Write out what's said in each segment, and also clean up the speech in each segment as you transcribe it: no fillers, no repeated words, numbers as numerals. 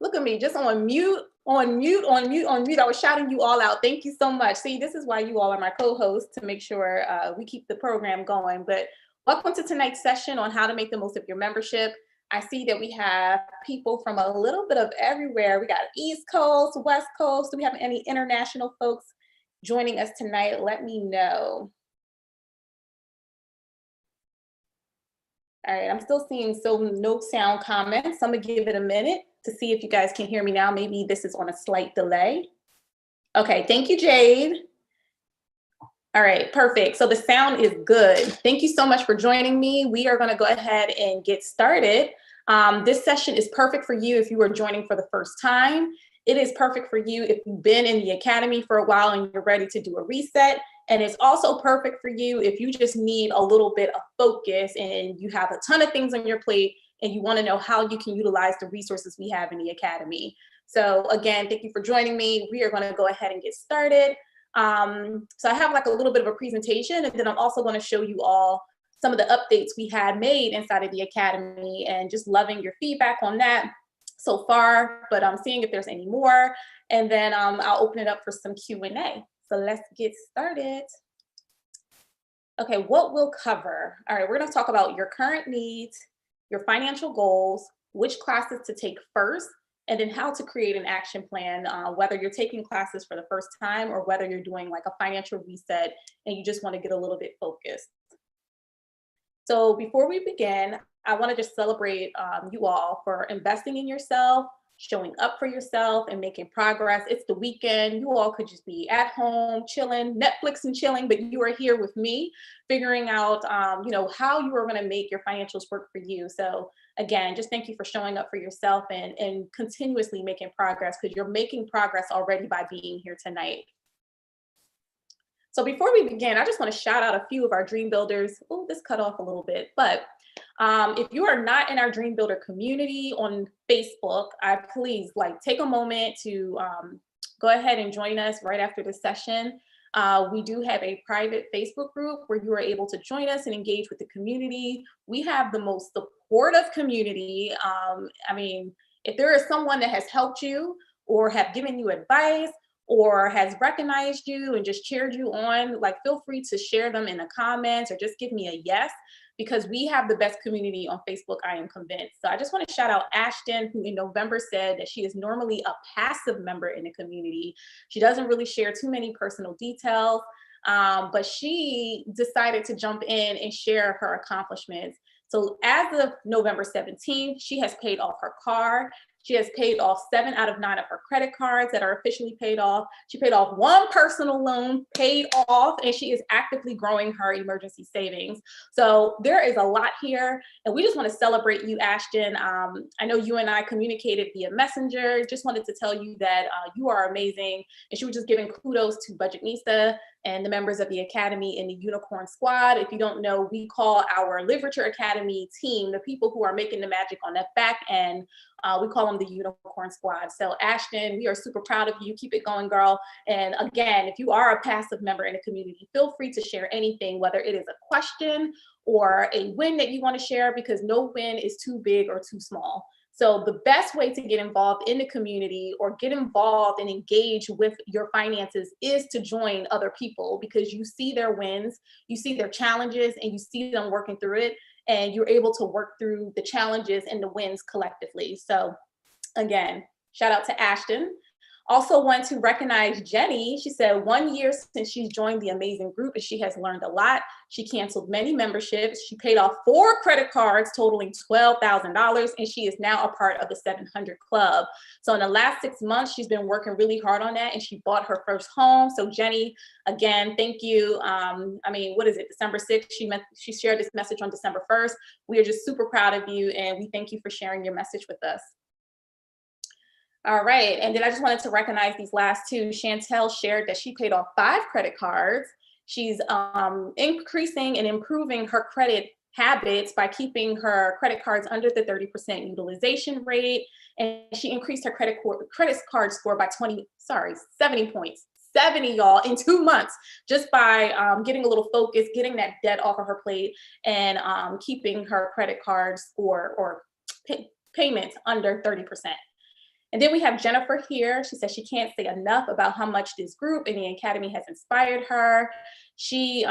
Look at me, just on mute, on mute, on mute, on mute. I was shouting you all out. Thank you so much. See, this is why you all are my co-hosts to make sure we keep the program going. But welcome to tonight's session on how to make the most of your membership. I see that we have people from a little bit of everywhere. We got East Coast, West Coast. Do we have any international folks joining us tonight? Let me know. All right, I'm still seeing no sound comments. So I'm gonna give it a minute to see if you guys can hear me now. Maybe this is on a slight delay. Okay, thank you, Jade. All right, perfect. So the sound is good. Thank you so much for joining me. We are gonna go ahead and get started. This session is perfect for you if you are joining for the first time. It is perfect for you if you've been in the Academy for a while and you're ready to do a reset. And it's also perfect for you if you just need a little bit of focus and you have a ton of things on your plate and you want to know how you can utilize the resources we have in the Academy. So again, thank you for joining me. We are going to go ahead and get started. So I have like a little bit of a presentation, and then I'm also going to show you all some of the updates we had made inside of the Academy, and just loving your feedback on that so far, but I'm seeing if there's any more, and then I'll open it up for some Q&A. So let's get started. Okay, what we'll cover. All right, we're gonna talk about your current needs, your financial goals, which classes to take first, and then how to create an action plan, whether you're taking classes for the first time or whether you're doing like a financial reset and you just wanna get a little bit focused. So before we begin, I wanna just celebrate you all for investing in yourself, showing up for yourself and making progress. It's the weekend. You all could just be at home, chilling, Netflix and chilling, but you are here with me, figuring out, how you are going to make your financials work for you. So again, just thank you for showing up for yourself and continuously making progress, because you're making progress already by being here tonight. So before we begin, I just want to shout out a few of our Dream Builders. Oh, this cut off a little bit, but if you are not in our Dream Builder community on Facebook, I please take a moment to go ahead and join us right after this session. We do have a private Facebook group where you are able to join us and engage with the community. We have the most supportive community. If there is someone that has helped you or have given you advice or has recognized you and just cheered you on, feel free to share them in the comments or just give me a yes, because we have the best community on Facebook, I am convinced. So I just want to shout out Ashton, who in November said that she is normally a passive member in the community. She doesn't really share too many personal details, but she decided to jump in and share her accomplishments. So as of November 17th, she has paid off her car. She has paid off 7 out of 9 of her credit cards that are officially paid off. She paid off 1 personal loan, paid off, and she is actively growing her emergency savings. So there is a lot here, and we just want to celebrate you, Ashton. I know you and I communicated via Messenger. Just wanted to tell you that you are amazing. And she was just giving kudos to Budgetnista and the members of the Academy and the Unicorn Squad. If you don't know, we call our Literature Academy team the people who are making the magic on that back end. We call them the Unicorn Squad. So Ashton, we are super proud of you. Keep it going, girl. And again, if you are a passive member in the community, feel free to share anything, whether it is a question or a win that you want to share, because no win is too big or too small. So the best way to get involved in the community or get involved and engage with your finances is to join other people, because you see their wins, you see their challenges, and you see them working through it, and you're able to work through the challenges and the wins collectively. So again, shout out to Ashton. Also want to recognize Jenny. She said 1 year since she's joined the amazing group and she has learned a lot. She canceled many memberships. She paid off 4 credit cards totaling $12,000, and she is now a part of the 700 Club. So in the last 6 months, she's been working really hard on that, and she bought her first home. So Jenny, again, thank you. What is it, December 6th? She shared this message on December 1st. We are just super proud of you, and we thank you for sharing your message with us. All right, and then I just wanted to recognize these last 2. Chantel shared that she paid off 5 credit cards. She's increasing and improving her credit habits by keeping her credit cards under the 30% utilization rate. And she increased her credit card score by 70 points. 70, y'all, in 2 months, just by getting a little focus, getting that debt off of her plate, and keeping her credit card score or payments under 30%. And then we have Jennifer here. She says she can't say enough about how much this group and the Academy has inspired her. She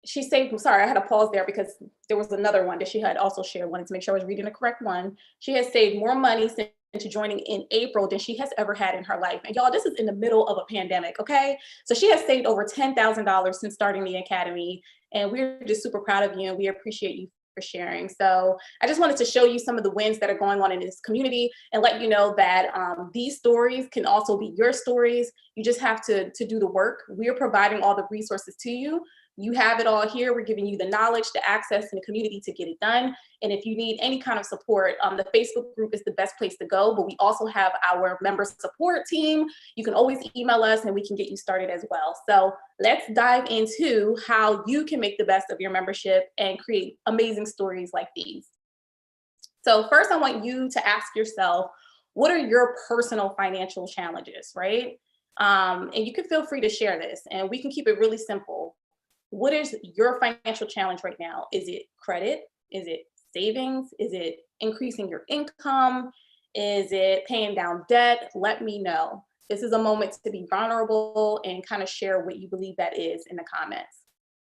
saved, sorry, I had to pause there because there was another one that she had also shared. Wanted to make sure I was reading the correct one. She has saved more money since joining in April than she has ever had in her life. And y'all, this is in the middle of a pandemic, okay? So she has saved over $10,000 since starting the Academy. And we're just super proud of you and we appreciate you for sharing. So I just wanted to show you some of the wins that are going on in this community and let you know that these stories can also be your stories. You just have to do the work. We're providing all the resources to you. You have it all here. We're giving you the knowledge, the access, and the community to get it done. And if you need any kind of support, the Facebook group is the best place to go, but we also have our member support team. You can always email us and we can get you started as well. So let's dive into how you can make the best of your membership and create amazing stories like these. So first, I want you to ask yourself, what are your personal financial challenges, right? And you can feel free to share this and we can keep it really simple. What is your financial challenge right now? Is it credit? Is it savings? Is it increasing your income? Is it paying down debt? Let me know. This is a moment to be vulnerable and kind of share what you believe that is in the comments.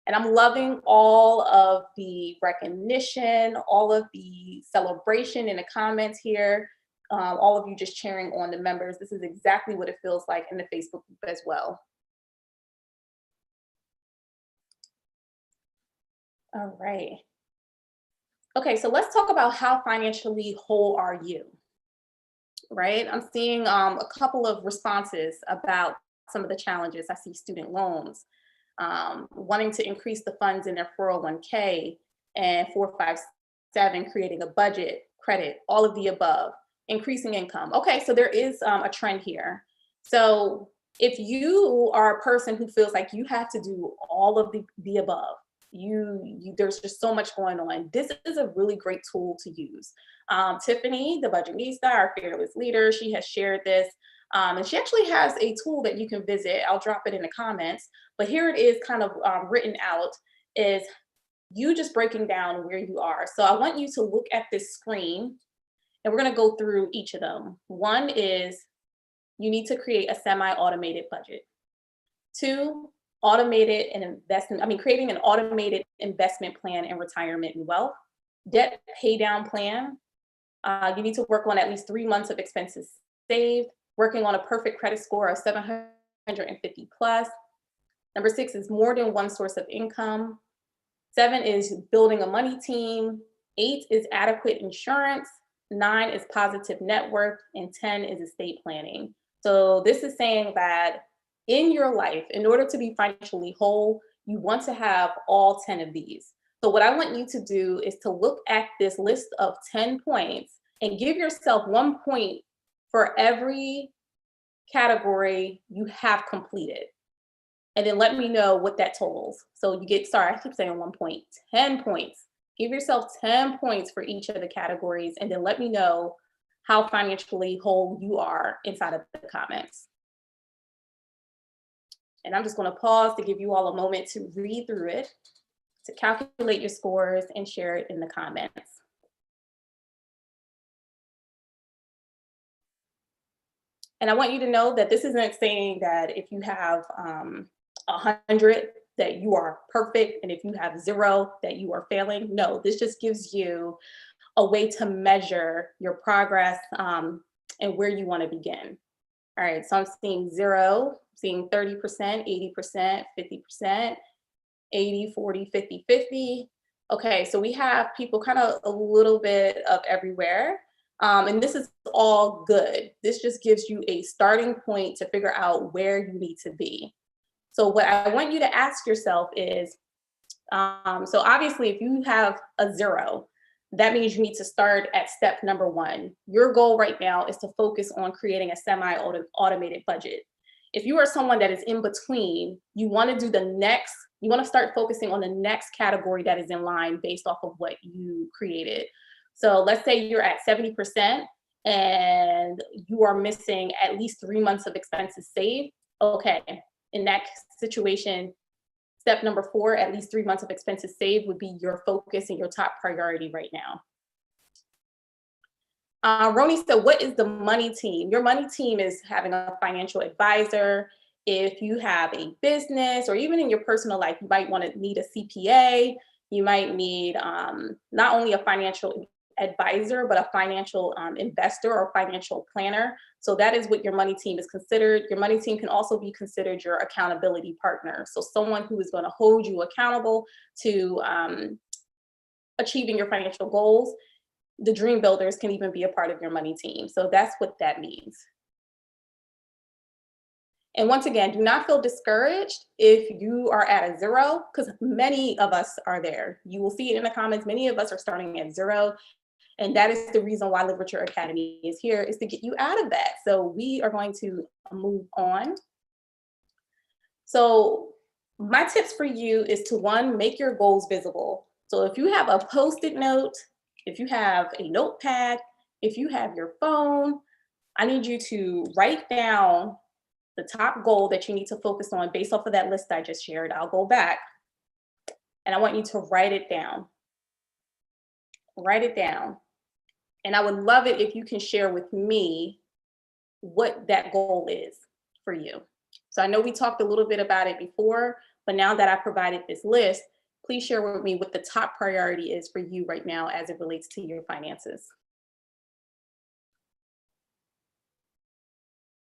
And I'm loving all of the recognition, all of the celebration in the comments here, all of you just cheering on the members. This is exactly what it feels like in the Facebook group as well. All right. Okay, so let's talk about how financially whole are you, right? I'm seeing a couple of responses about some of the challenges. I see student loans, wanting to increase the funds in their 401k, and 457, creating a budget, credit, all of the above, increasing income. Okay, so there is a trend here. So if you are a person who feels like you have to do all of the above, there's just so much going on, this is a really great tool to use. Tiffany, the Budgetnista, our fearless leader, she has shared this. And she actually has a tool that you can visit. I'll drop it in the comments, but here it is kind of written out, is you just breaking down where you are. So I want you to look at this screen and we're gonna go through each of them. One is you need to create a semi-automated budget. 2, creating an automated investment plan in retirement and wealth. Debt pay down plan. You need to work on at least 3 months of expenses saved, working on a perfect credit score of 750 plus. Number 6 is more than one source of income. 7 is building a money team. 8 is adequate insurance. 9 is positive net worth, and 10 is estate planning. So this is saying that in your life, in order to be financially whole, you want to have all 10 of these. So what I want you to do is to look at this list of 10 points and give yourself 1 point for every category you have completed. And then let me know what that totals. So you get, sorry, I keep saying 1 point, 10 points. Give yourself 10 points for each of the categories, and then let me know how financially whole you are inside of the comments. And I'm just going to pause to give you all a moment to read through it, to calculate your scores and share it in the comments. And I want you to know that this isn't saying that if you have 100 that you are perfect, and if you have 0 that you are failing. No, this just gives you a way to measure your progress and where you want to begin. All right, so I'm seeing 0, seeing 30%, 80%, 50%, 80, 40, 50, 50. Okay, so we have people kind of a little bit of everywhere. And this is all good. This just gives you a starting point to figure out where you need to be. So what I want you to ask yourself is, so obviously if you have a 0, that means you need to start at step number 1. Your goal right now is to focus on creating a semi-automated budget. If you are someone that is in between, you want to do the next, you want to start focusing on the next category that is in line based off of what you created. So let's say you're at 70% and you are missing at least 3 months of expenses saved. Okay, in that situation, step number 4, at least 3 months of expenses saved would be your focus and your top priority right now. Roni said, what is the money team? Your money team is having a financial advisor. If you have a business or even in your personal life, you might want to need a CPA. You might need not only a financial advisor, but a financial investor or financial planner. So that is what your money team is considered. Your money team can also be considered your accountability partner. So someone who is going to hold you accountable to achieving your financial goals. The dream builders can even be a part of your money team. So that's what that means. And once again, do not feel discouraged if you are at a zero, because many of us are there. You will see it in the comments. Many of us are starting at zero. And that is the reason why Live Richer Academy is here, is to get you out of that. So we are going to move on. So my tips for you is to, one, make your goals visible. So if you have a Post-it note, if you have a notepad, if you have your phone, I need you to write down the top goal that you need to focus on based off of that list I just shared. I'll go back and I want you to write it down. Write it down. And I would love it if you can share with me what that goal is for you. So I know we talked a little bit about it before, but now that I provided this list, please share with me what the top priority is for you right now as it relates to your finances.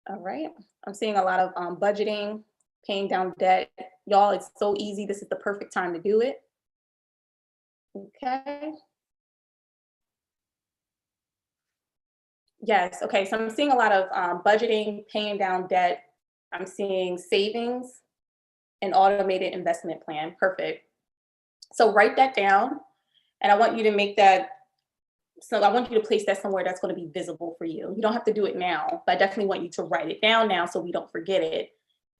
All right, I'm seeing a lot of budgeting, paying down debt. Y'all, it's so easy. This is the perfect time to do it. Okay. Yes, okay, so I'm seeing a lot of budgeting, paying down debt. I'm seeing savings and automated investment plan. Perfect. So write that down, and I want you to make that, so I want you to place that somewhere that's going to be visible for you. You don't have to do it now, but I definitely want you to write it down now so we don't forget it.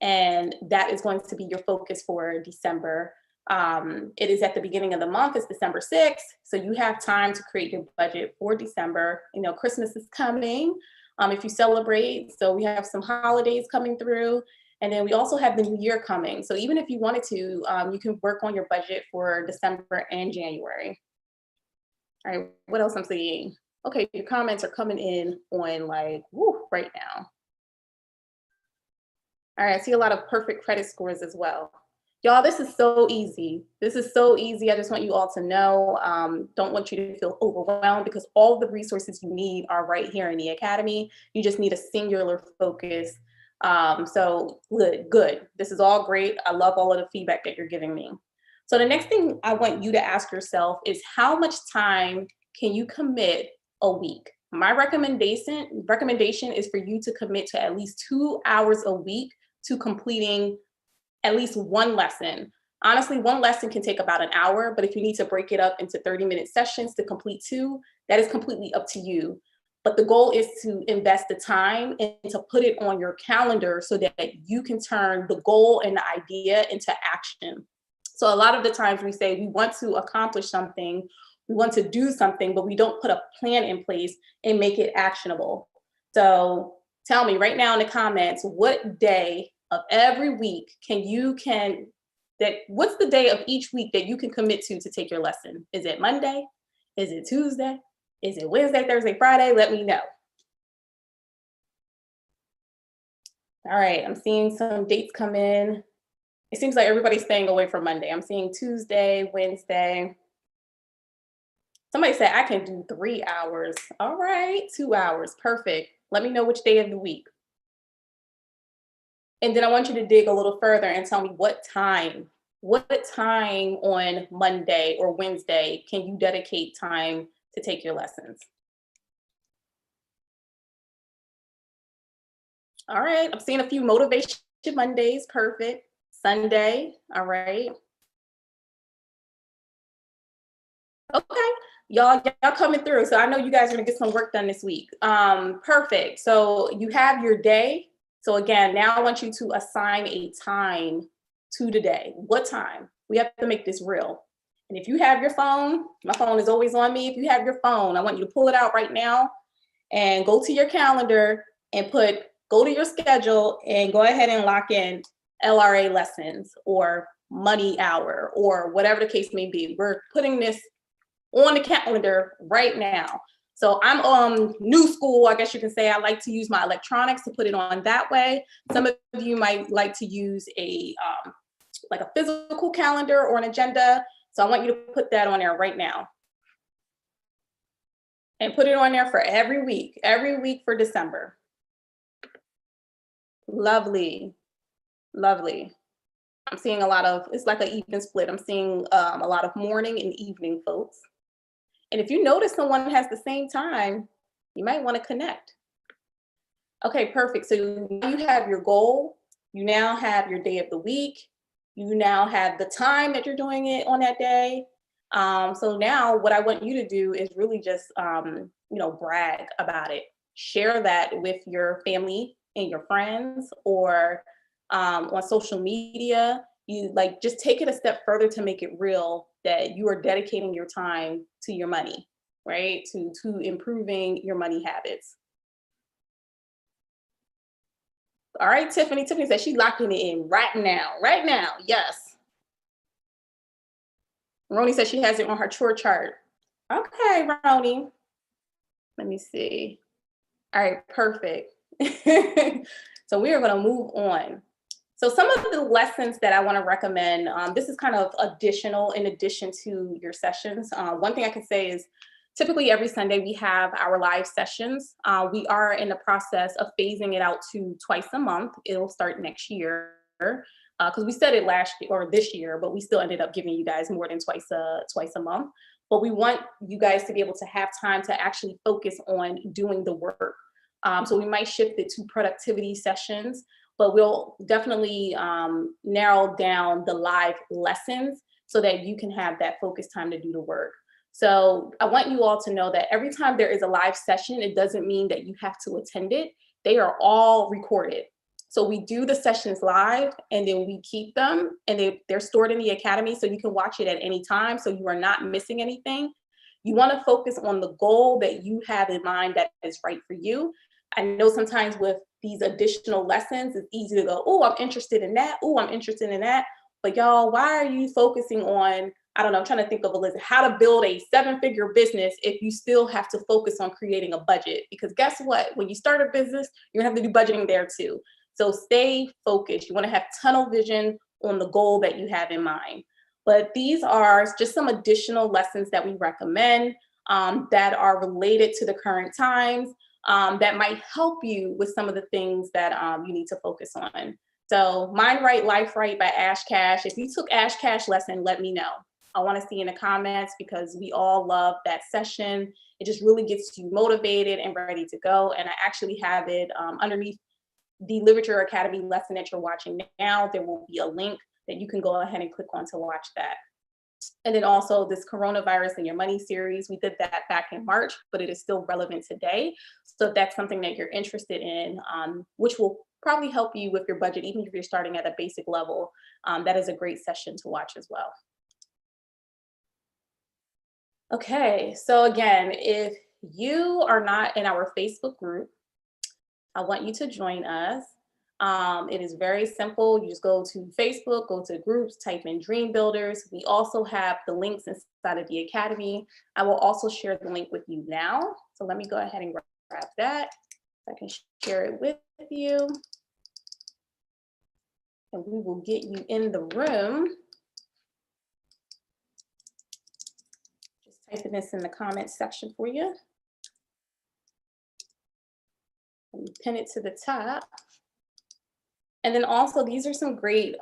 And that is going to be your focus for December. It is at the beginning of the month, it's December 6th. So you have time to create your budget for December. You know, Christmas is coming if you celebrate. So we have some holidays coming through. And then we also have the new year coming. So even if you wanted to, you can work on your budget for December and January. All right, what else I'm seeing? Okay, your comments are coming in on like, woo, right now. All right, I see a lot of perfect credit scores as well. Y'all, this is so easy. This is so easy. I just want you all to know, don't want you to feel overwhelmed because all the resources you need are right here in the Academy. You just need a singular focus. So good. This is all great. I love all of the feedback that you're giving me. So the next thing I want you to ask yourself is how much time can you commit a week? My recommendation is for you to commit to at least 2 hours a week to completing at least one lesson. Honestly, one lesson can take about an hour, but if you need to break it up into 30-minute sessions to complete 2, that is completely up to you. But the goal is to invest the time and to put it on your calendar so that you can turn the goal and the idea into action. So a lot of the times we say we want to accomplish something, we want to do something, but we don't put a plan in place and make it actionable. So tell me right now in the comments, what day of every week what's the day of each week that you can commit to take your lesson? Is it Monday? Is it Tuesday? Is it Wednesday, Thursday, Friday? Let me know. All right, I'm seeing some dates come in. It seems like everybody's staying away from Monday. I'm seeing Tuesday, Wednesday. Somebody said I can do 3 hours. All right, 2 hours, perfect. Let me know which day of the week. And then I want you to dig a little further and tell me what time on Monday or Wednesday can you dedicate time to take your lessons? All right, I'm seeing a few motivation Mondays, perfect. Sunday, all right. Okay, y'all coming through. So I know you guys are gonna get some work done this week. Perfect, so you have your day. So again, now I want you to assign a time to the day. What time? We have to make this real. And if you have your phone, my phone is always on me. If you have your phone, I want you to pull it out right now and go to your calendar and go to your schedule and go ahead and lock in LRA lessons or money hour or whatever the case may be. We're putting this on the calendar right now. So I'm new school, I guess you can say. I like to use my electronics to put it on that way. Some of you might like to use a like a physical calendar or an agenda. So I want you to put that on there right now. And put it on there for every week for December. Lovely, lovely. I'm seeing a lot of, it's like an even split. I'm seeing a lot of morning and evening folks. And if you notice someone has the same time, you might want to connect. Okay, perfect. So now you have your goal. You now have your day of the week. You now have the time that you're doing it on that day. So now what I want you to do is really just, brag about it. Share that with your family and your friends, or on social media. You just take it a step further to make it real that you are dedicating your time to your money, right? To improving your money habits. All right, Tiffany. Tiffany said she's locking it in right now. Right now, yes. Roni said she has it on her chore chart. Okay, Roni. Let me see. All right, perfect. So we are going to move on. So some of the lessons that I want to recommend, this is kind of additional in addition to your sessions. One thing I can say is typically every Sunday we have our live sessions. We are in the process of phasing it out to twice a month. It'll start next year because we said it last year or this year, but we still ended up giving you guys more than twice a month. But we want you guys to be able to have time to actually focus on doing the work. So we might shift it to productivity sessions, but we'll definitely narrow down the live lessons so that you can have that focused time to do the work. So I want you all to know that every time there is a live session, it doesn't mean that you have to attend it. They are all recorded. So we do the sessions live and then we keep them, and they're stored in the Academy so you can watch it at any time so you are not missing anything. You want to focus on the goal that you have in mind that is right for you. I know sometimes with these additional lessons, it's easy to go, oh, I'm interested in that. Oh, I'm interested in that. But y'all, why are you focusing on, I don't know, I'm trying to think of a list, how to build a 7-figure business if you still have to focus on creating a budget? Because guess what? When you start a business, you're gonna have to do budgeting there too. So stay focused. You want to have tunnel vision on the goal that you have in mind. But these are just some additional lessons that we recommend that are related to the current times that might help you with some of the things that you need to focus on. So Mind Right, Life Right by Ash Cash. If you took Ash Cash lesson, let me know. I want to see in the comments because we all love that session. It just really gets you motivated and ready to go. And I actually have it underneath the Live Richer Academy lesson that you're watching now. There will be a link that you can go ahead and click on to watch that. And then also this Coronavirus and Your Money series, we did that back in March, but it is still relevant today. So if that's something that you're interested in, which will probably help you with your budget, even if you're starting at a basic level, that is a great session to watch as well. Okay, so again, if you are not in our Facebook group, I want you to join us. It is very simple. You just go to Facebook, go to groups, type in Dream Builders. We also have the links inside of the Academy. I will also share the link with you now. So let me go ahead and grab that. I can share it with you. And we will get you in the room. Just typing this in the comments section for you. Let me pin it to the top. And then also these are some great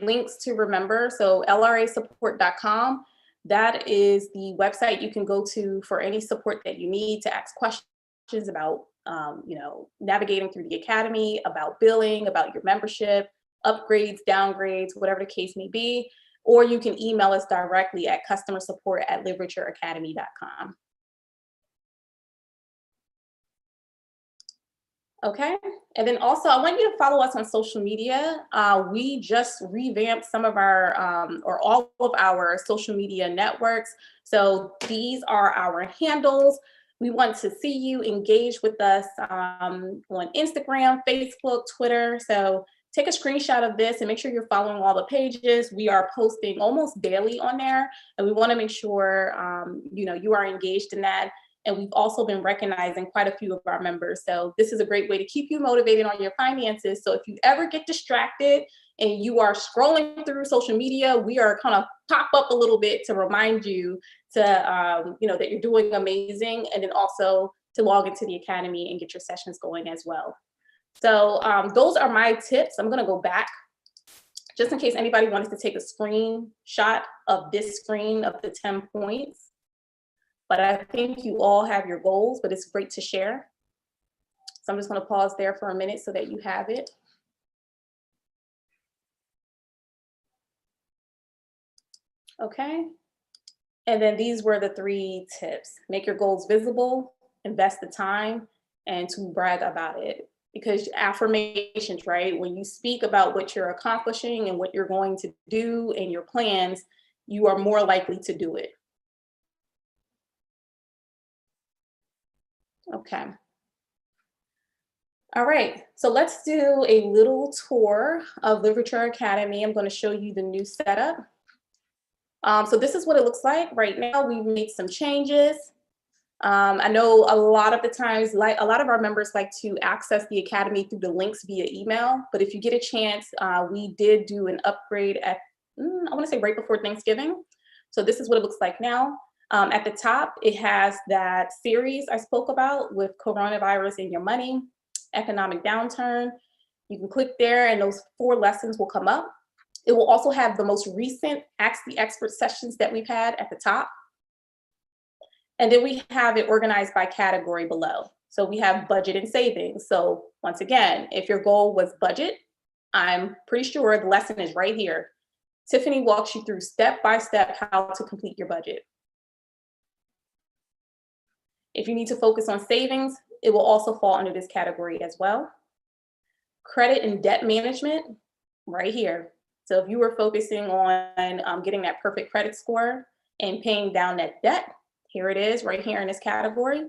links to remember. So lrasupport.com, that is the website you can go to for any support that you need to ask questions about navigating through the Academy, about billing, about your membership, upgrades, downgrades, whatever the case may be. Or you can email us directly at customersupport@livericheracademy.com. Okay, and then also I want you to follow us on social media. We just revamped some of our, or all of our social media networks. So these are our handles. We want to see you engage with us on Instagram, Facebook, Twitter. So take a screenshot of this and make sure you're following all the pages. We are posting almost daily on there, and we want to make sure you are engaged in that. And we've also been recognizing quite a few of our members. So this is a great way to keep you motivated on your finances. So if you ever get distracted and you are scrolling through social media, we are kind of pop up a little bit to remind you to, you know, that you're doing amazing, and then also to log into the Academy and get your sessions going as well. So those are my tips. I'm gonna go back just in case anybody wanted to take a screenshot of this screen of the 10 points. But I think you all have your goals, but it's great to share. So I'm just gonna pause there for a minute so that you have it. Okay. And then these were the 3 tips. Make your goals visible, invest the time, and to brag about it. Because affirmations, right? When you speak about what you're accomplishing and what you're going to do and your plans, you are more likely to do it. Okay. All right, so let's do a little tour of Literature Academy. I'm going to show you the new setup. So this is what it looks like right now. We've made some changes. I know a lot of the times, like a lot of our members like to access the Academy through the links via email, but if you get a chance, we did do an upgrade at, I want to say right before Thanksgiving. So this is what it looks like now. At the top, it has that series I spoke about with coronavirus and your money, economic downturn. You can click there and those 4 lessons will come up. It will also have the most recent Ask the Expert sessions that we've had at the top. And then we have it organized by category below. So we have budget and savings. So once again, if your goal was budget, I'm pretty sure the lesson is right here. Tiffany walks you through step-by-step how to complete your budget. If you need to focus on savings, it will also fall under this category as well. Credit and debt management, right here. So if you were focusing on getting that perfect credit score and paying down that debt, here it is right here in this category.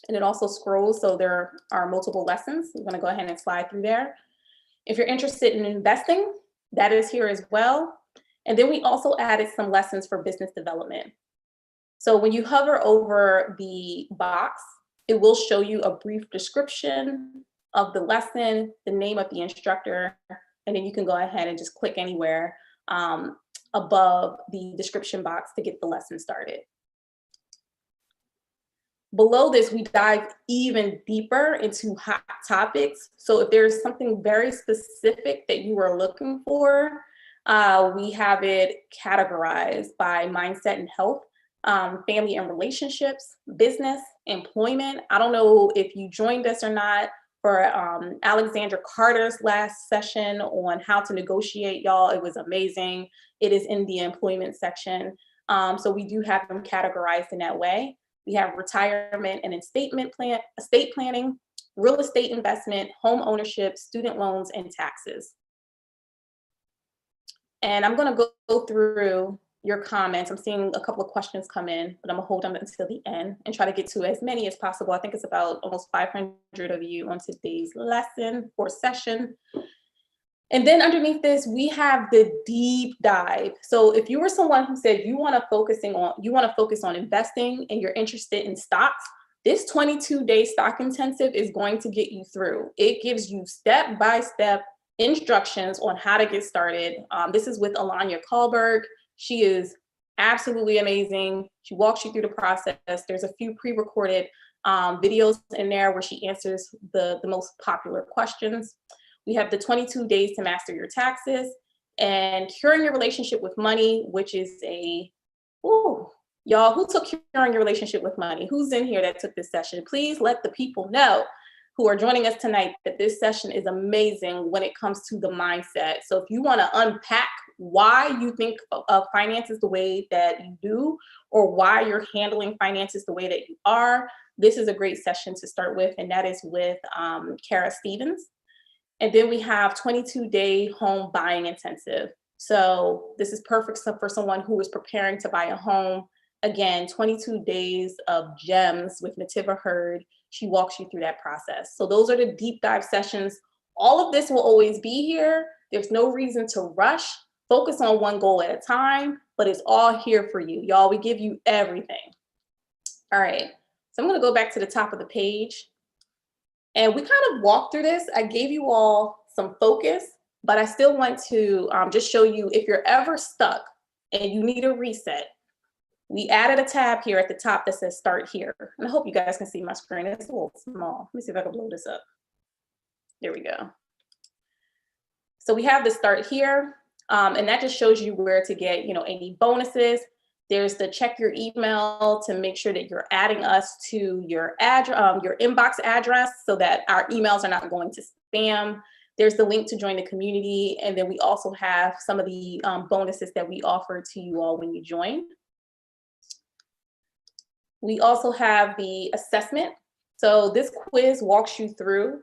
And it also scrolls, so there are multiple lessons. I'm gonna go ahead and slide through there. If you're interested in investing, that is here as well. And then we also added some lessons for business development. So when you hover over the box, it will show you a brief description of the lesson, the name of the instructor, and then you can go ahead and just click anywhere above the description box to get the lesson started. Below this, we dive even deeper into hot topics. So if there's something very specific that you are looking for, we have it categorized by mindset and health, family and relationships, business, employment. I don't know if you joined us or not for Alexandra Carter's last session on how to negotiate, y'all. It was amazing. It is in the employment section. So we do have them categorized in that way. We have retirement and estate planning, real estate investment, home ownership, student loans, and taxes. And I'm going to go through your comments. I'm seeing a couple of questions come in, but I'm going to hold them until the end and try to get to as many as possible. I think it's about almost 500 of you on today's lesson or session. And then underneath this, we have the deep dive. So if you were someone who said you want to focus on investing and you're interested in stocks, this 22-day stock intensive is going to get you through. It gives you step-by-step instructions on how to get started. This is with Alanya Kahlberg. She is absolutely amazing. She walks you through the process. There's a few pre-recorded videos in there where she answers the most popular questions. We have the 22 days to master your taxes and curing your relationship with money, which is y'all, who took curing your relationship with money? Who's in here that took this session? Please let the people know who are joining us tonight that this session is amazing when it comes to the mindset. So if you want to unpack why you think of finances the way that you do, or why you're handling finances the way that you are, this is a great session to start with, and that is with Kara Stevens. And then we have 22-day home buying intensive. So this is perfect for someone who is preparing to buy a home. Again, 22 days of gems with Nativa Hurd. She walks you through that process. So those are the deep dive sessions. All of this will always be here. There's no reason to rush. Focus on one goal at a time, but it's all here for you. Y'all, we give you everything. All right, so I'm gonna go back to the top of the page. And we kind of walked through this. I gave you all some focus, but I still want to just show you if you're ever stuck and you need a reset. We added a tab here at the top that says start here. And I hope you guys can see my screen. It's a little small. Let me see if I can blow this up. There we go. So we have the start here, and that just shows you where to get, any bonuses. There's the check your email to make sure that you're adding us to your inbox address so that our emails are not going to spam. There's the link to join the community. And then we also have some of the bonuses that we offer to you all when you join. We also have the assessment. So this quiz walks you through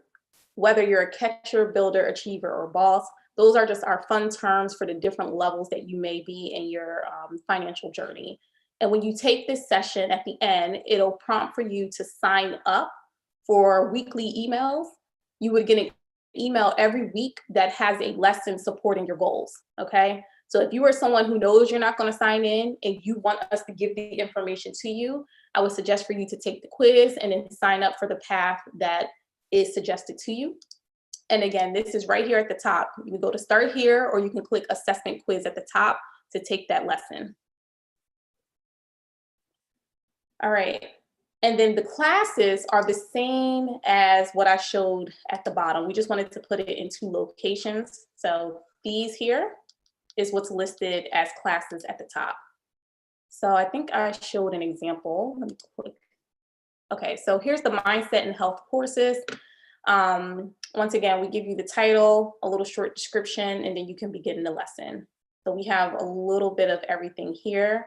whether you're a catcher, builder, achiever, or boss. Those are just our fun terms for the different levels that you may be in your financial journey. And when you take this session at the end, it'll prompt for you to sign up for weekly emails. You would get an email every week that has a lesson supporting your goals, okay? So if you are someone who knows you're not gonna sign in and you want us to give the information to you, I would suggest for you to take the quiz and then sign up for the path that is suggested to you. And again, this is right here at the top. You can go to start here, or you can click assessment quiz at the top to take that lesson. All right. And then the classes are the same as what I showed at the bottom. We just wanted to put it in 2 locations. So these here is what's listed as classes at the top. So I think I showed an example. Let me click. Okay, so here's the mindset and health courses. Once again, we give you the title, a little short description, and then you can begin the lesson. So we have a little bit of everything here.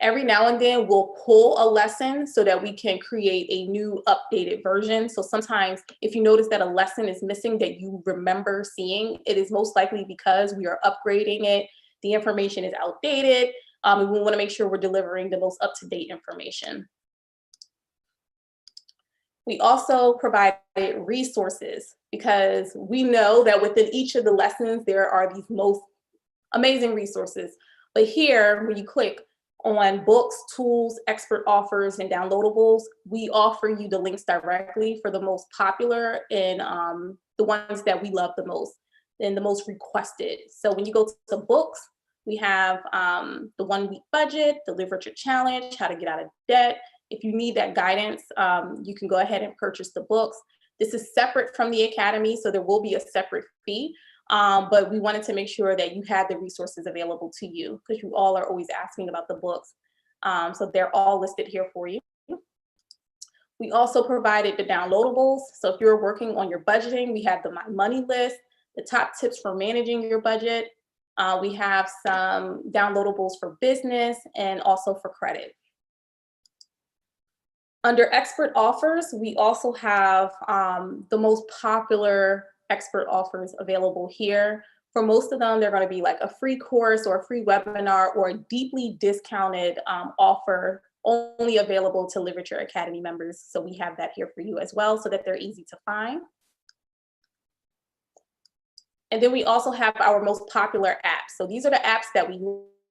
Every now and then we'll pull a lesson so that we can create a new updated version. So sometimes if you notice that a lesson is missing that you remember seeing, it is most likely because we are upgrading it. The information is outdated. And we want to make sure we're delivering the most up-to-date information. We also provided resources because we know that within each of the lessons, there are these most amazing resources. But here, when you click on books, tools, expert offers, and downloadables, we offer you the links directly for the most popular and the ones that we love the most and the most requested. So when you go to books, we have the 1-week budget, the Live Richer Challenge, how to get out of debt. If you need that guidance, you can go ahead and purchase the books. This is separate from the Academy, so there will be a separate fee, but we wanted to make sure that you had the resources available to you because you all are always asking about the books. So they're all listed here for you. We also provided the downloadables. So if you're working on your budgeting, we have the My Money list, the top tips for managing your budget. We have some downloadables for business and also for credit. Under expert offers, we also have the most popular expert offers available here. For most of them, they're going to be like a free course or a free webinar or a deeply discounted offer only available to Live Richer Academy members. So we have that here for you as well so that they're easy to find. And then we also have our most popular apps. So these are the apps that we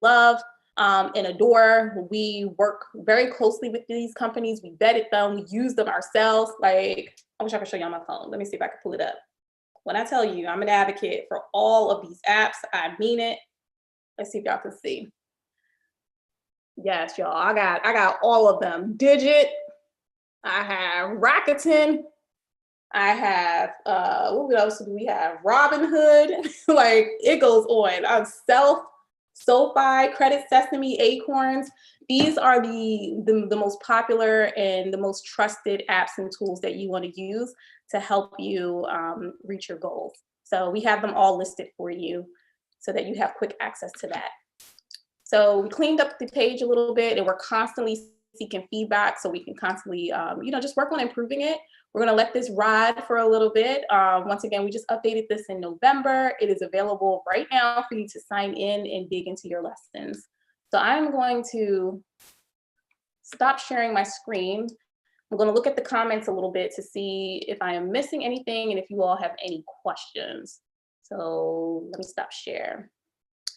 love and adore. We work very closely with these companies. We vetted them, we use them ourselves. Like, I wish I could show you on my phone. Let me see if I can pull it up. When I tell you I'm an advocate for all of these apps, I mean it. Let's see if y'all can see. Yes, y'all, I got all of them. Digit, I have Rakuten, I have, what else do we have? Robinhood, like it goes on. Self, SoFi, Credit Sesame, Acorns. These are the most popular and the most trusted apps and tools that you want to use to help you reach your goals. So we have them all listed for you so that you have quick access to that. So we cleaned up the page a little bit and we're constantly seeking feedback so we can constantly, just work on improving it. We're gonna let this ride for a little bit. Once again, we just updated this in November. It is available right now for you to sign in and dig into your lessons. So I'm going to stop sharing my screen. I'm gonna look at the comments a little bit to see if I am missing anything and if you all have any questions. So let me stop share.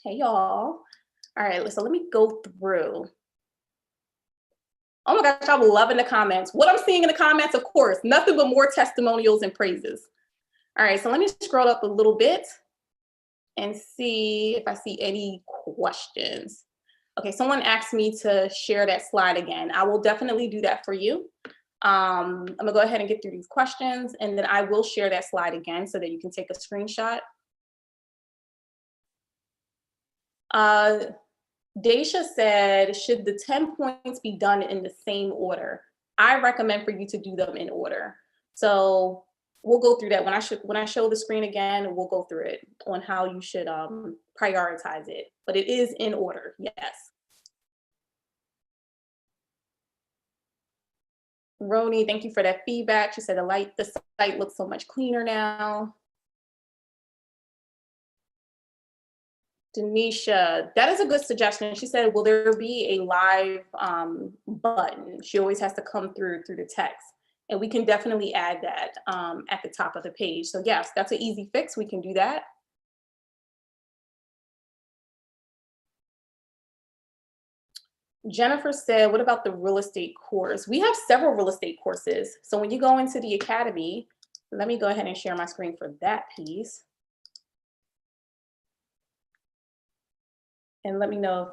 Hey y'all. All right, so let me go through. Oh my gosh, I'm loving the comments. What I'm seeing in the comments, of course, nothing but more testimonials and praises. All right, so let me scroll up a little bit and see if I see any questions. Okay, someone asked me to share that slide again. I will definitely do that for you. I'm gonna go ahead and get through these questions, and then I will share that slide again so that you can take a screenshot. Daisha said, should the 10 points be done in the same order? I recommend for you to do them in order. So we'll go through that when I show the screen again, we'll go through it on how you should prioritize it, but it is in order, yes. Roni, thank you for that feedback. She said the site looks so much cleaner now. Denisha, that is a good suggestion. She said, will there be a live button? She always has to come through the text. And we can definitely add that at the top of the page. So yes, that's an easy fix. We can do that. Jennifer said, what about the real estate course? We have several real estate courses. So when you go into the academy, let me go ahead and share my screen for that piece. And let me know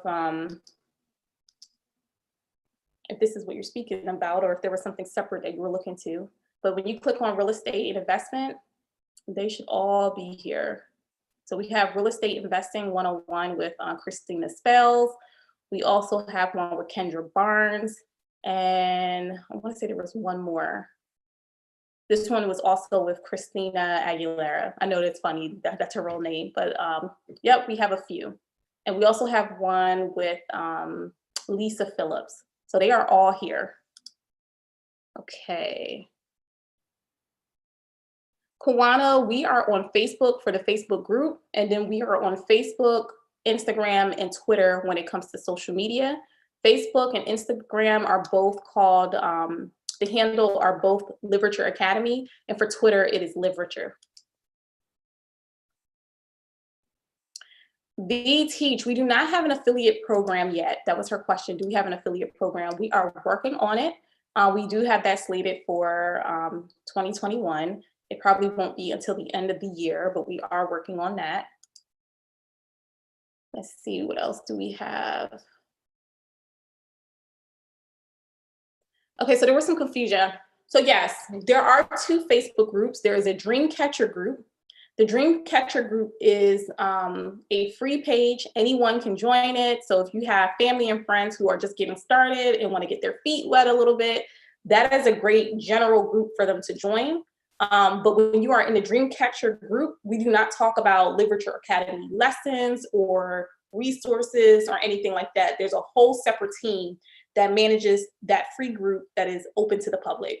if this is what you're speaking about, or if there was something separate that you were looking to. But when you click on real estate and investment, they should all be here. So we have Real Estate Investing 101 with Christina Spells. We also have one with Kendra Barnes. And I want to say there was one more. This one was also with Christina Aguilera. I know that's funny, that's her real name, but yep, we have a few. And we also have one with Lisa Phillips. So they are all here. Okay. Kawana, we are on Facebook for the Facebook group, and then we are on Facebook, Instagram, and Twitter when it comes to social media. Facebook and Instagram are both called, the handle are both Liverature Academy, and for Twitter, it is Liverature. We teach, we do not have an affiliate program yet. That was her question. Do we have an affiliate program? We are working on it. We do have that slated for 2021. It probably won't be until the end of the year, but we are working on that. Let's see, what else do we have? Okay, so there was some confusion. So yes, there are two Facebook groups. There is a Dreamcatcher group. The Dreamcatcher group is a free page. Anyone can join it. So if you have family and friends who are just getting started and want to get their feet wet a little bit, that is a great general group for them to join. But when you are in the Dreamcatcher group, we do not talk about Liverature Academy lessons or resources or anything like that. There's a whole separate team that manages that free group that is open to the public.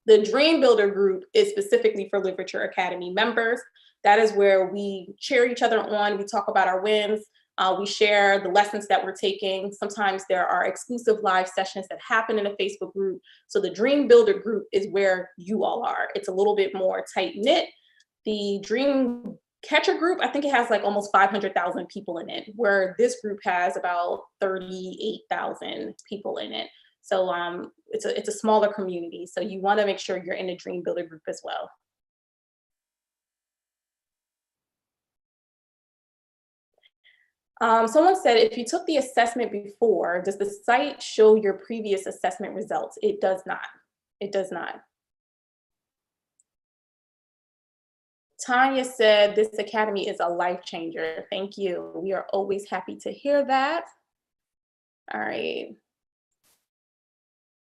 The Dream Builder group is specifically for Liverature Academy members. That is where we cheer each other on. We talk about our wins. We share the lessons that we're taking. Sometimes there are exclusive live sessions that happen in a Facebook group. So the Dream Builder group is where you all are. It's a little bit more tight knit. The Dream Catcher group, I think it has like almost 500,000 people in it, where this group has about 38,000 people in it. So it's a smaller community. So you want to make sure you're in the Dream Builder group as well. Someone said, if you took the assessment before, does the site show your previous assessment results? It does not. It does not. Tanya said, this academy is a life changer. Thank you. We are always happy to hear that. All right.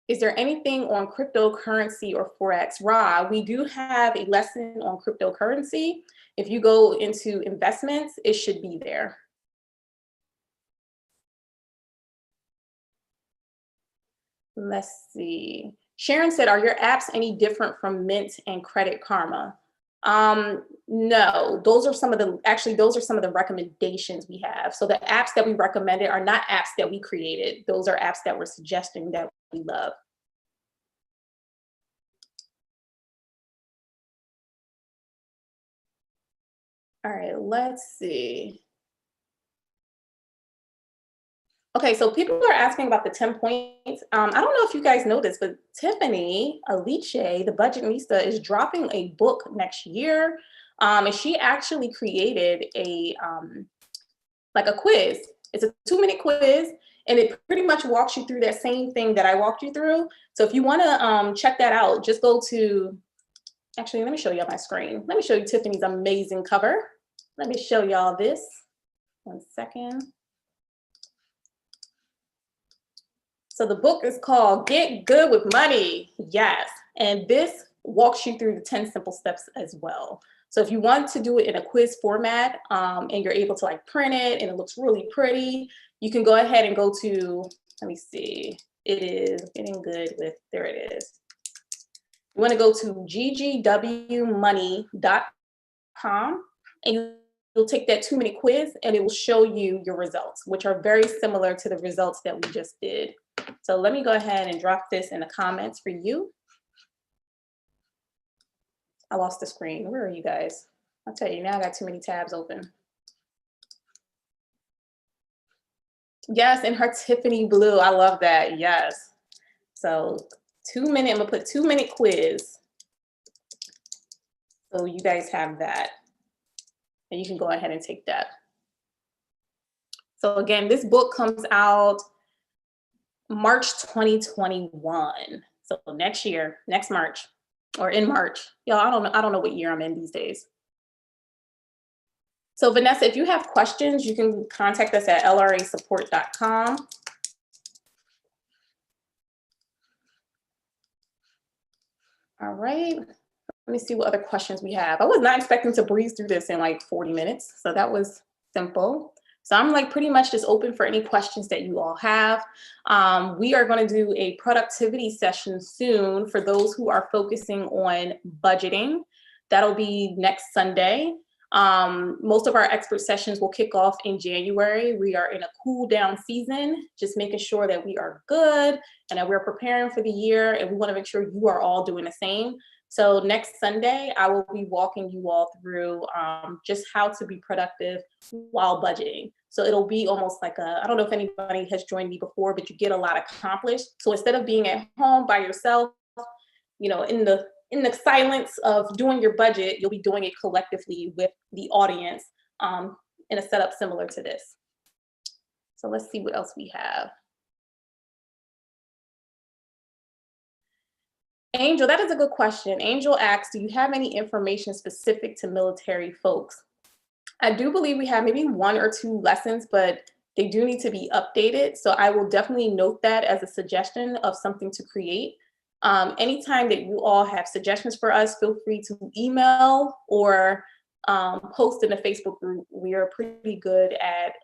Is there anything on cryptocurrency or Forex? Ra, we do have a lesson on cryptocurrency. If you go into investments, it should be there. Let's see. Sharon said, are your apps any different from Mint and Credit Karma? No, those are some of the recommendations we have. So the apps that we recommended are not apps that we created. Those are apps that we're suggesting that we love. All right, let's see. Okay, so people are asking about the 10 points. I don't know if you guys know this, but Tiffany Aliche, the Budgetnista, is dropping a book next year. And she actually created a like a quiz. It's a 2-minute quiz, and it pretty much walks you through that same thing that I walked you through. So if you want to check that out, just go to, actually, let me show you on my screen. Let me show you Tiffany's amazing cover. Let me show y'all this. 1 second. So the book is called Get Good with Money. Yes. And this walks you through the 10 simple steps as well. So if you want to do it in a quiz format and you're able to like print it and it looks really pretty, you can go ahead and go to, let me see, it is Getting Good with, there it is. You want to go to ggwmoney.com and you'll take that 2-minute quiz and it will show you your results, which are very similar to the results that we just did. So let me go ahead and drop this in the comments for you. I lost the screen. Where are you guys? I'll tell you now, I got too many tabs open. Yes, and her Tiffany blue. I love that. Yes. So 2-minute, I'm gonna put 2-minute quiz. So you guys have that. And you can go ahead and take that. So again, this book comes out March 2021. So next year, next March, or in March. Y'all, I don't know what year I'm in these days. So Vanessa, if you have questions, you can contact us at lrasupport.com. All right, let me see what other questions we have. I was not expecting to breeze through this in like 40 minutes, so that was simple. So I'm like pretty much just open for any questions that you all have. We are going to do a productivity session soon for those who are focusing on budgeting. That'll be next Sunday. Most of our expert sessions will kick off in January. We are in a cool down season, just making sure that we are good and that we're preparing for the year, and we want to make sure you are all doing the same. So next Sunday, I will be walking you all through just how to be productive while budgeting. So it'll be almost like a, I don't know if anybody has joined me before, but you get a lot accomplished. So instead of being at home by yourself, you know, in the silence of doing your budget, you'll be doing it collectively with the audience in a setup similar to this. So let's see what else we have. Angel, that is a good question. Angel asks, do you have any information specific to military folks? I do believe we have maybe 1 or 2 lessons, but they do need to be updated. So I will definitely note that as a suggestion of something to create. Anytime that you all have suggestions for us, feel free to email or post in the Facebook group. We are pretty good at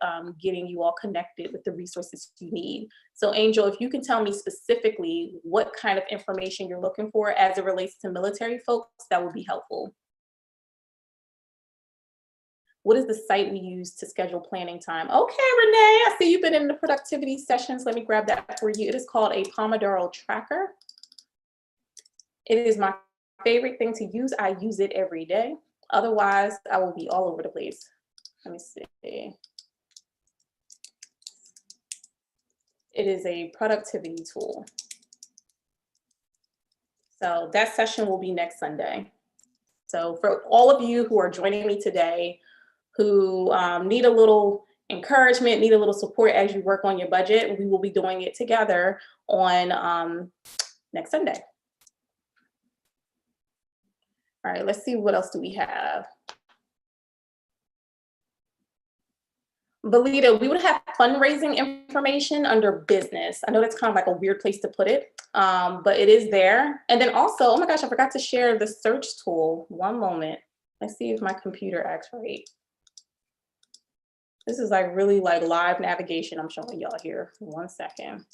getting you all connected with the resources you need. So Angel, if you can tell me specifically what kind of information you're looking for as it relates to military folks, that would be helpful. What is the site we use to schedule planning time? Okay, Renee, I see you've been in the productivity sessions. Let me grab that for you. It is called a Pomodoro tracker. It is my favorite thing to use. I use it every day. Otherwise, I will be all over the place. Let me see. It is a productivity tool. So that session will be next Sunday. So for all of you who are joining me today, who need a little encouragement, need a little support as you work on your budget, we will be doing it together on next Sunday. All right, let's see, what else do we have? Belita, we would have fundraising information under business. I know that's kind of like a weird place to put it, but it is there. And then also, oh my gosh, I forgot to share the search tool. One moment. Let's see if my computer acts right. This is like really like live navigation I'm showing y'all here. 1 second.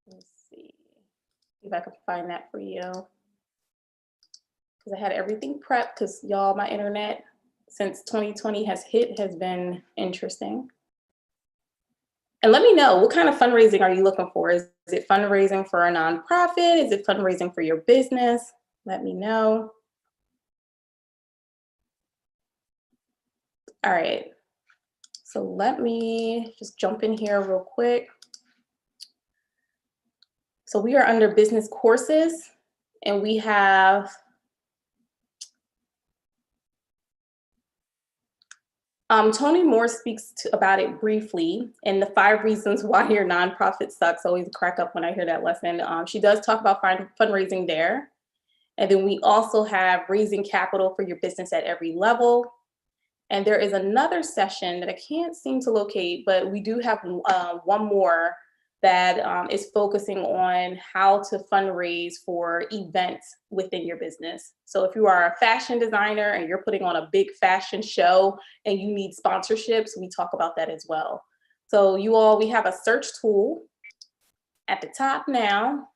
Let's see if I can find that for you. Because I had everything prepped, because y'all, my internet since 2020 has been interesting. And let me know, what kind of fundraising are you looking for? Is it fundraising for a nonprofit? Is it fundraising for your business? Let me know. All right, so let me just jump in here real quick. So we are under business courses, and we have Tony Moore speaks about it briefly, and the 5 reasons why your nonprofit sucks. I always crack up when I hear that lesson. She does talk about fundraising there. And then we also have raising capital for your business at every level. And there is another session that I can't seem to locate, but we do have one more that is focusing on how to fundraise for events within your business. So if you are a fashion designer and you're putting on a big fashion show and you need sponsorships, we talk about that as well. So you all, we have a search tool at the top now.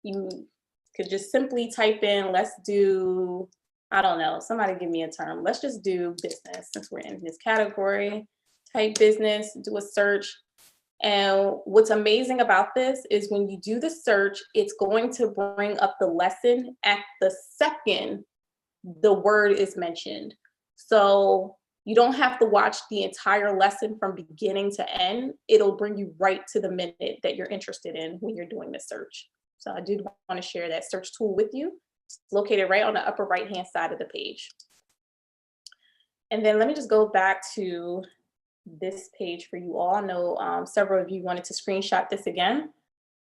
You could just simply type in, let's do, I don't know, somebody give me a term. Let's just do business since we're in this category. Type business, do a search. And what's amazing about this is when you do the search, it's going to bring up the lesson at the second the word is mentioned. So you don't have to watch the entire lesson from beginning to end. It'll bring you right to the minute that you're interested in when you're doing the search. So I did want to share that search tool with you. It's located right on the upper right-hand side of the page. And then let me just go back to this page for you all. I know several of you wanted to screenshot this again.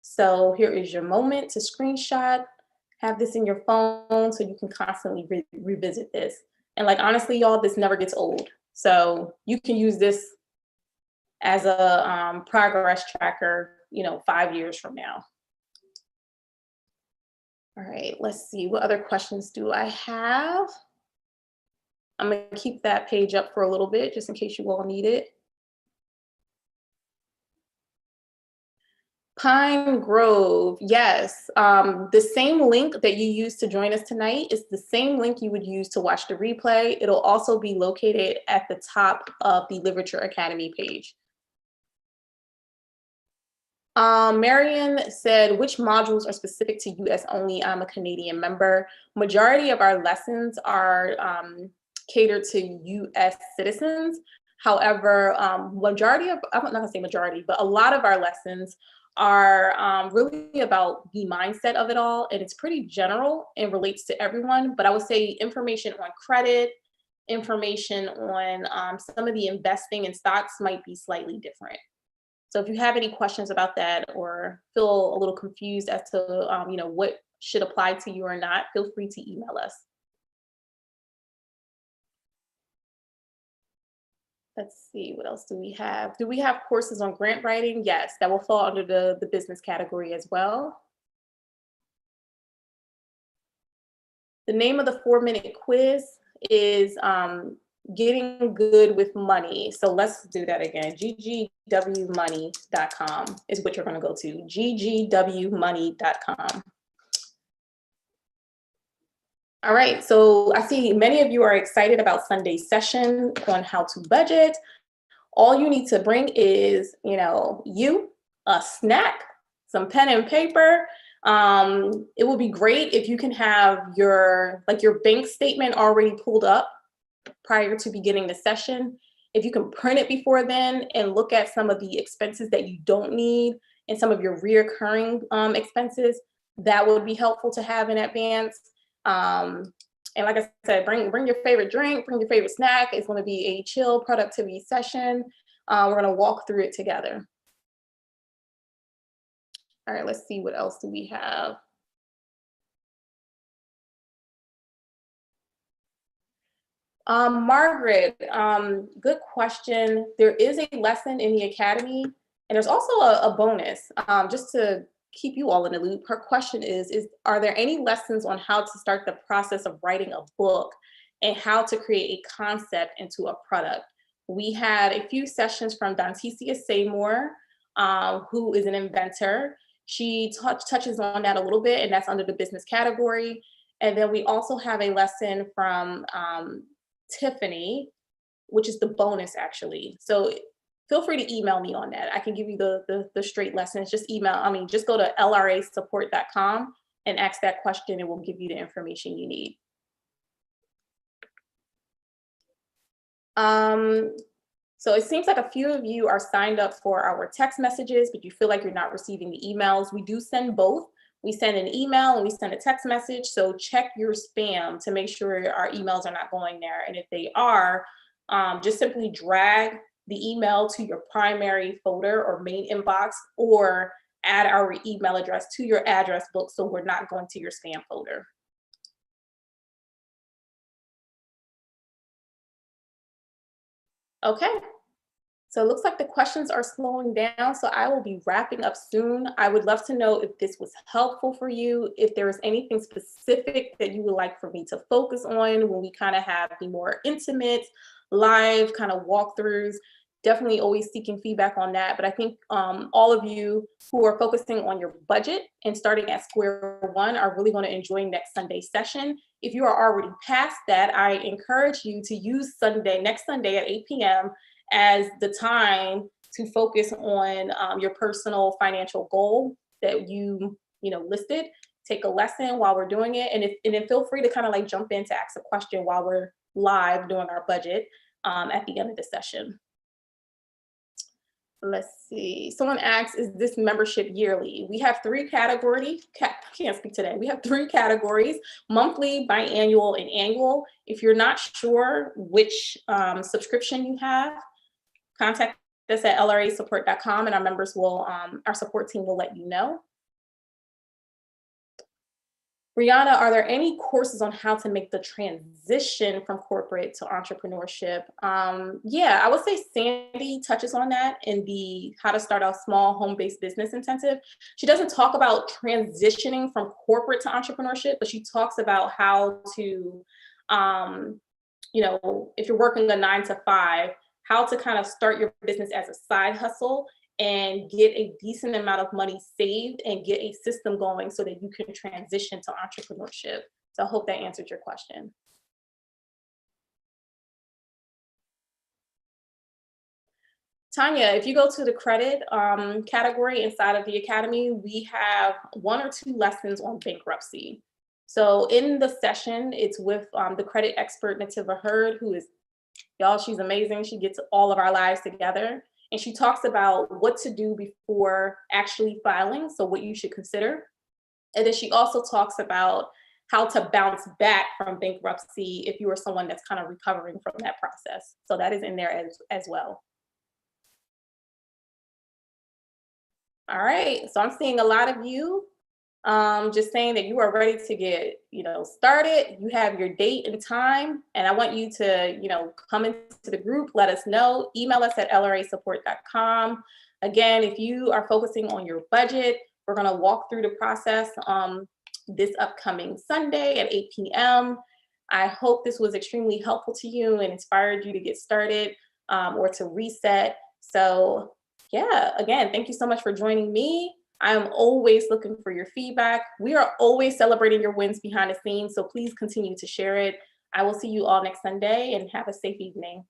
So here is your moment to screenshot. Have this in your phone so you can constantly revisit this. And like, honestly, y'all, this never gets old. So you can use this as a progress tracker, 5 years from now. All right, let's see, what other questions do I have? I'm gonna keep that page up for a little bit, just in case you all need it. Pine Grove, yes. The same link that you used to join us tonight is the same link you would use to watch the replay. It'll also be located at the top of the Literature Academy page. Marion said, which modules are specific to US only? I'm a Canadian member. Majority of our lessons are catered to US citizens. However, majority of, I'm not gonna say majority, but a lot of our lessons are really about the mindset of it all. And it's pretty general and relates to everyone. But I would say information on credit, information on some of the investing in stocks might be slightly different. So if you have any questions about that or feel a little confused as to what should apply to you or not, feel free to email us. Let's see, what else do we have? Do we have courses on grant writing? Yes, that will fall under the business category as well. The name of the 4-minute quiz is Getting Good with Money. So let's do that again. ggwmoney.com is what you're going to go to. ggwmoney.com. All right, so I see many of you are excited about Sunday's session on how to budget. All you need to bring is, a snack, some pen and paper. It would be great if you can have your bank statement already pulled up prior to beginning the session. If you can print it before then and look at some of the expenses that you don't need and some of your reoccurring expenses, that would be helpful to have in advance. And like I said, bring your favorite drink, bring your favorite snack. It's going to be a chill productivity session. We're going to walk through it together. All right, let's see, what else do we have? Margaret, good question. There is a lesson in the Academy, and there's also a bonus, just to keep you all in the loop. Her question is, are there any lessons on how to start the process of writing a book and how to create a concept into a product? We had a few sessions from Dontecia Seymour, who is an inventor. She touches on that a little bit, and that's under the business category. And then we also have a lesson from Tiffany, which is the bonus actually. So feel free to email me on that. I can give you the straight lessons. Just just go to lrasupport.com and ask that question and we'll give you the information you need. So it seems like a few of you are signed up for our text messages, but you feel like you're not receiving the emails. We do send both. We send an email and we send a text message. So check your spam to make sure our emails are not going there. And if they are, just simply drag the email to your primary folder or main inbox, or add our email address to your address book so we're not going to your spam folder. Okay. So it looks like the questions are slowing down, so I will be wrapping up soon. I would love to know if this was helpful for you, if there is anything specific that you would like for me to focus on when we kind of have the more intimate, live kind of walkthroughs. Definitely always seeking feedback on that. But I think all of you who are focusing on your budget and starting at square one are really going to enjoy next Sunday's session. If you are already past that, I encourage you to use next Sunday at 8 p.m. as the time to focus on your personal financial goal that you listed. Take a lesson while we're doing it, and then feel free to kind of like jump in to ask a question while we're live doing our budget at the end of the session. Let's see. Someone asks, is this membership yearly? We have three categories. Can't speak today. We have three categories: monthly, biannual, and annual. If you're not sure which subscription you have, contact us at lrasupport.com and our members will, our support team will let you know. Brianna, are there any courses on how to make the transition from corporate to entrepreneurship? Yeah, I would say Sandy touches on that in the How to Start a Small Home-Based Business Intensive. She doesn't talk about transitioning from corporate to entrepreneurship, but she talks about how to, if you're working a 9 to 5, how to kind of start your business as a side hustle and get a decent amount of money saved and get a system going so that you can transition to entrepreneurship. So I hope that answered your question. Tanya, if you go to the credit category inside of the Academy, we have 1 or 2 lessons on bankruptcy. So in the session, it's with the credit expert, Nativa Hurd, who is, y'all, she's amazing. She gets all of our lives together. And she talks about what to do before actually filing, so what you should consider. And then she also talks about how to bounce back from bankruptcy if you are someone that's kind of recovering from that process. So that is in there as well. All right, so I'm seeing a lot of you just saying that you are ready to get, started. You have your date and time, and I want you to, come into the group, let us know, email us at lrasupport.com. Again, if you are focusing on your budget, we're gonna walk through the process this upcoming Sunday at 8 p.m. I hope this was extremely helpful to you and inspired you to get started or to reset. So yeah, again, thank you so much for joining me. I am always looking for your feedback. We are always celebrating your wins behind the scenes, so please continue to share it. I will see you all next Sunday and have a safe evening.